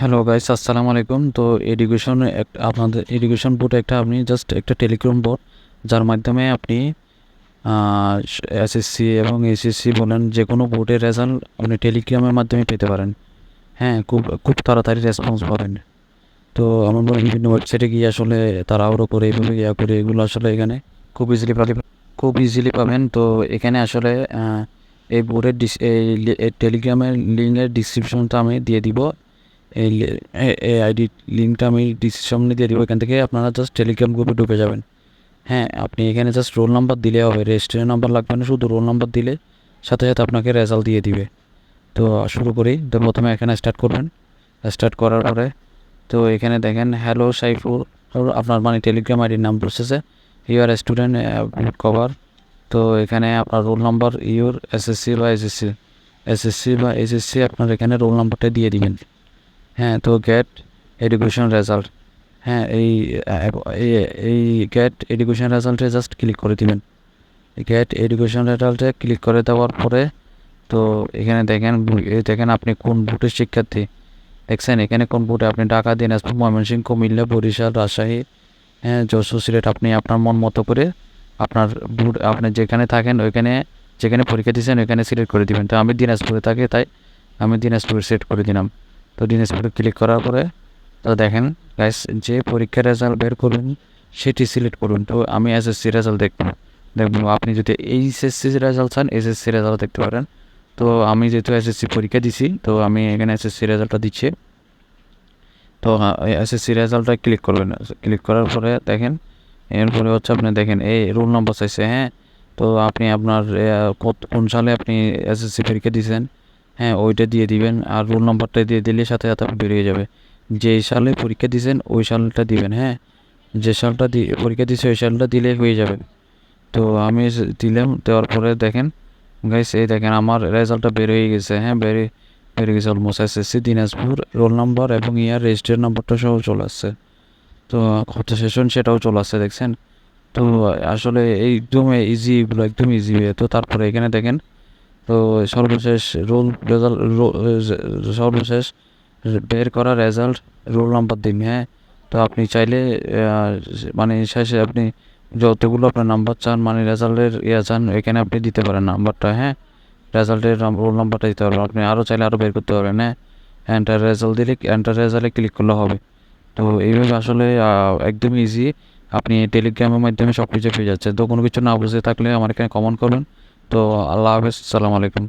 Hello guys, আসসালামু আলাইকুম। তো আপনাদের এডুকেশন বোর্ড আপনি জাস্ট একটা টেলিগ্রাম বোর্ড, যার মাধ্যমে আপনি এসএসসি এবং এইচএসসি বলেন যে কোনো বোর্ডের রেজাল্ট আপনি টেলিগ্রামের মাধ্যমে পেতে পারেন। হ্যাঁ, খুব খুব তাড়াতাড়ি রেসপন্স পাবেন। তো আমার মনে হয় বিভিন্ন ওয়েবসাইটে গিয়ে আসলে তাড়াহুড়ো করে এইভাবে করে এগুলো আসলে এখানে খুব ইজিলি পাবেন। তো এখানে আসলে এই বোর্ডের এই টেলিগ্রামের লিঙ্কের ডিসক্রিপশনটা আমি দিয়ে দিব। এই এই আইডি লিঙ্কটা আমি ডিসক্রিপশনে দিয়ে দেবো। এখান থেকে আপনারা জাস্ট টেলিগ্রাম গ্রুপে ঢুকে যাবেন। হ্যাঁ, আপনি এখানে জাস্ট রোল নাম্বার দিলে হবে, রেজিস্ট্রেশন নাম্বার লাগবে না, শুধু রোল নাম্বার দিলে সাথে সাথে আপনাকে রেজাল্ট দিয়ে দিবে। তো শুরু করি। তো প্রথমে এখানে স্টার্ট করবেন। স্টার্ট করার পরে তো এখানে দেখেন হ্যালো সাইফুল, আপনার মানে টেলিগ্রাম আইডির নাম বসেছে ইউর স্টুডেন্ট কভার। তো এখানে আপনার রোল নাম্বার ইউর এসএসসি আপনার এখানে রোল নাম্বারটা দিয়ে দিবেন। হ্যাঁ, তো গেট এডুকেশন রেজাল্ট। হ্যাঁ, এই গেট এডুকেশন রেজাল্টে জাস্ট ক্লিক করে দিবেন। গেট এডুকেশন রেজাল্টে ক্লিক করে দেওয়ার পরে তো এখানে দেখেন আপনি কোন বোর্ডের শিক্ষার্থী। দেখছেন এখানে কোন বোর্ডে, আপনি ঢাকা, দিনাজপুর, ময়মনসিংহ, কুমিল্লা, বরিশাল, রাজশাহী, হ্যাঁ, যশোর, সিলেট, আপনি আপনার মন মতো করে আপনার বোর্ড আপনি যেখানে থাকেন ওইখানে, যেখানে পরীক্ষা দিয়েছেন ওইখানে সিলেক্ট করে দিবেন। তো আমি দিনাজপুরে থাকি, তাই আমি দিনাজপুরে সিলেক্ট করে দিলাম। তো দিনাজপুরে ক্লিক করার পরে তো দেখেন গাইস, যে পরীক্ষার রেজাল্ট বের করুন সেটি সিলেক্ট করুন। তো আমি এসএসসি রেজাল্ট দেখবো। আপনি যদি এইচএসসি রেজাল্ট চান এসএসসি রেজাল্ট দেখতে পারেন। তো আমি যেহেতু এসএসসি পরীক্ষা দিছি, তো আমি এখানে এসএসসি রেজাল্টটা দিচ্ছি। তো এসএসসি রেজাল্টটা ক্লিক করবেন। ক্লিক করার পরে দেখেন, এরপরে হচ্ছে আপনি দেখেন এই রোল নম্বর চাইছে। হ্যাঁ, তো আপনি আপনার কোন সালে আপনি এসএসসি পরীক্ষা দিয়েছেন, হ্যাঁ, ওইটা দিয়ে দিবেন। আর রোল নম্বরটা দিয়ে দিলে সাথে সাথে বেরিয়ে যাবে। যেই সালে পরীক্ষা দিয়েছেন ওই সালটা দিবেন। হ্যাঁ, যে সালটা পরীক্ষা দিয়েছে ওই সালটা দিলে হয়ে যাবে। তো আমি দিলাম। দেওয়ার পরে দেখেন গাইস, এই দেখেন আমার রেজাল্টটা বের হয়ে গেছে। হ্যাঁ, বের গেছে almost. SSC Dinajpur roll number এবং ইয়ার রেজিস্ট্রেশন নাম্বারটা সহ চলে আসছে। তো কত সেশন সেটাও চলে আসছে, দেখছেন। তো আসলে একদম ইজি, এগুলো একদম ইজি। তো তারপরে এখানে দেখেন, তো সর্বশেষ সর্বশেষ বের করা রেজাল্ট রোল নাম্বার দিন। হ্যাঁ, তো আপনি চাইলে মানে শেষে আপনি যতগুলো আপনার নাম্বার চান, মানে রেজাল্টের চান, এখানে আপনি দিতে পারেন নাম্বারটা। হ্যাঁ, রেজাল্টের রোল নাম্বারটা দিতে পারবেন। আপনি আরও চাইলে আরও বের করতে পারবেন। হ্যাঁ, এন্টার রেজাল্টে ক্লিক করলে হবে। তো এইভাবে আসলে একদমই ইজি। আপনি টেলিগ্রামের মাধ্যমে সব কিছু পেয়ে যাচ্ছেন। তো কোনো কিছু না বুঝে থাকলে আমার এখানে কমেন্ট করুন। তো আল্লাহ হাফেজ, সালাম আলাইকুম।